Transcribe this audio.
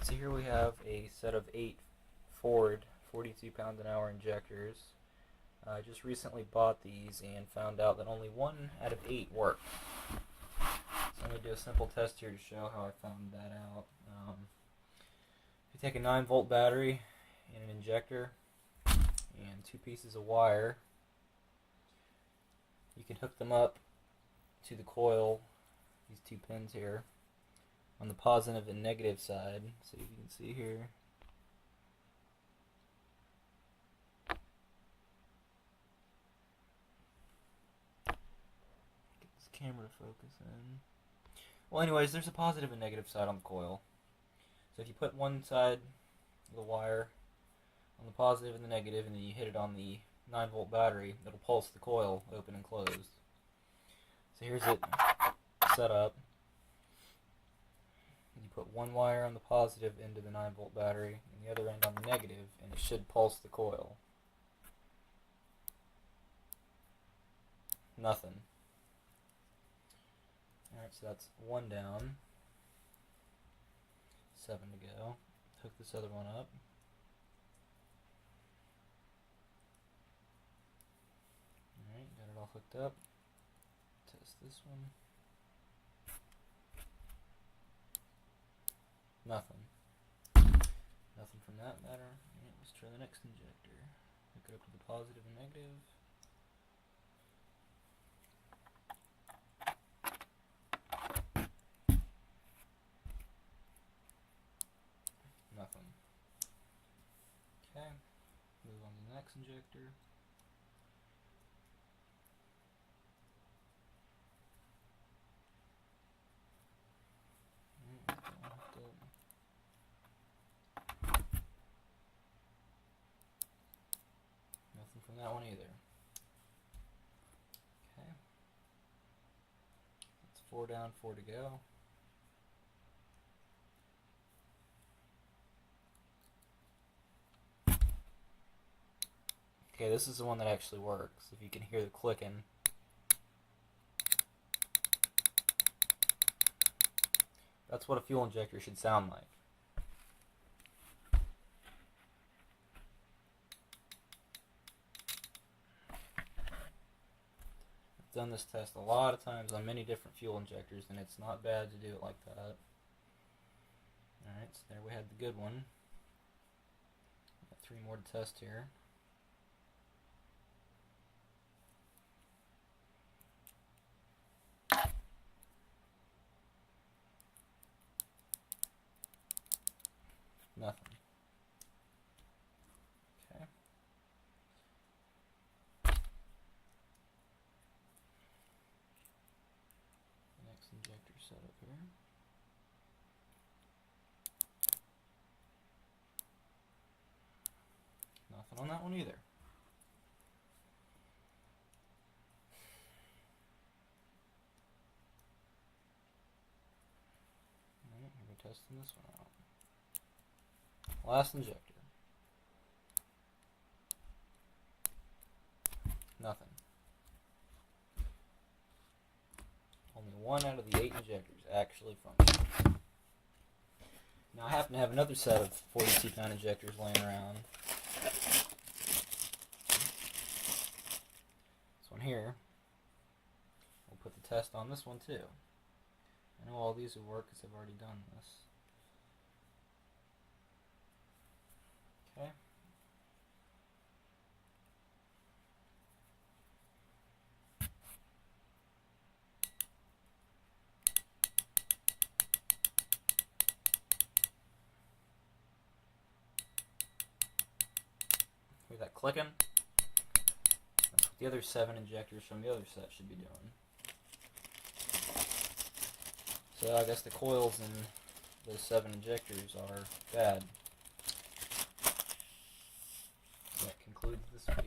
So here we have a set of 8 Ford 42 pound an hour injectors. I just recently bought these and found out that only 1 out of 8 work. So I'm going to do a simple test here to show how I found that out. If you take a 9-volt battery and an injector and 2 pieces of wire, you can hook them up to the coil, these 2 pins here, on the positive and negative side. So you can see here. Get this camera to focus in. Well, anyways, there's a positive and negative side on the coil. So if you put one side of the wire on the positive and the negative, and then you hit it on the 9-volt battery, it'll pulse the coil open and closed. So here's it set up. You put one wire on the positive into the 9-volt battery and the other end on the negative, and it should pulse the coil. Nothing. Alright, so that's 1 down. 7 to go. Hook this other one up. Alright, got it all hooked up. Test this one. Nothing. Nothing from that matter. Alright, let's try the next injector. Hook it up to the positive and negative. Nothing. Okay, move on to the next injector. Nothing from that one either. Okay. That's 4 down, 4 to go. Okay, this is the one that actually works. If you can hear the clicking. That's what a fuel injector should sound like. I've done this test a lot of times on many different fuel injectors, and it's not bad to do it like that. Alright, so there we had the good one. Got 3 more to test here. Nothing. Okay. Next injector setup here. Nothing on that one either. Alright, we're testing this one out. Last injector. Nothing. Only 1 out of the 8 injectors actually function. Now I happen to have another set of 42 pound injectors laying around. This one here. We'll put the test on this one too. I know all these will work because I've already done this. Okay. Hear that clicking? That's what the other 7 injectors from the other set should be doing. So I guess the coils in those 7 injectors are bad. That concludes this video.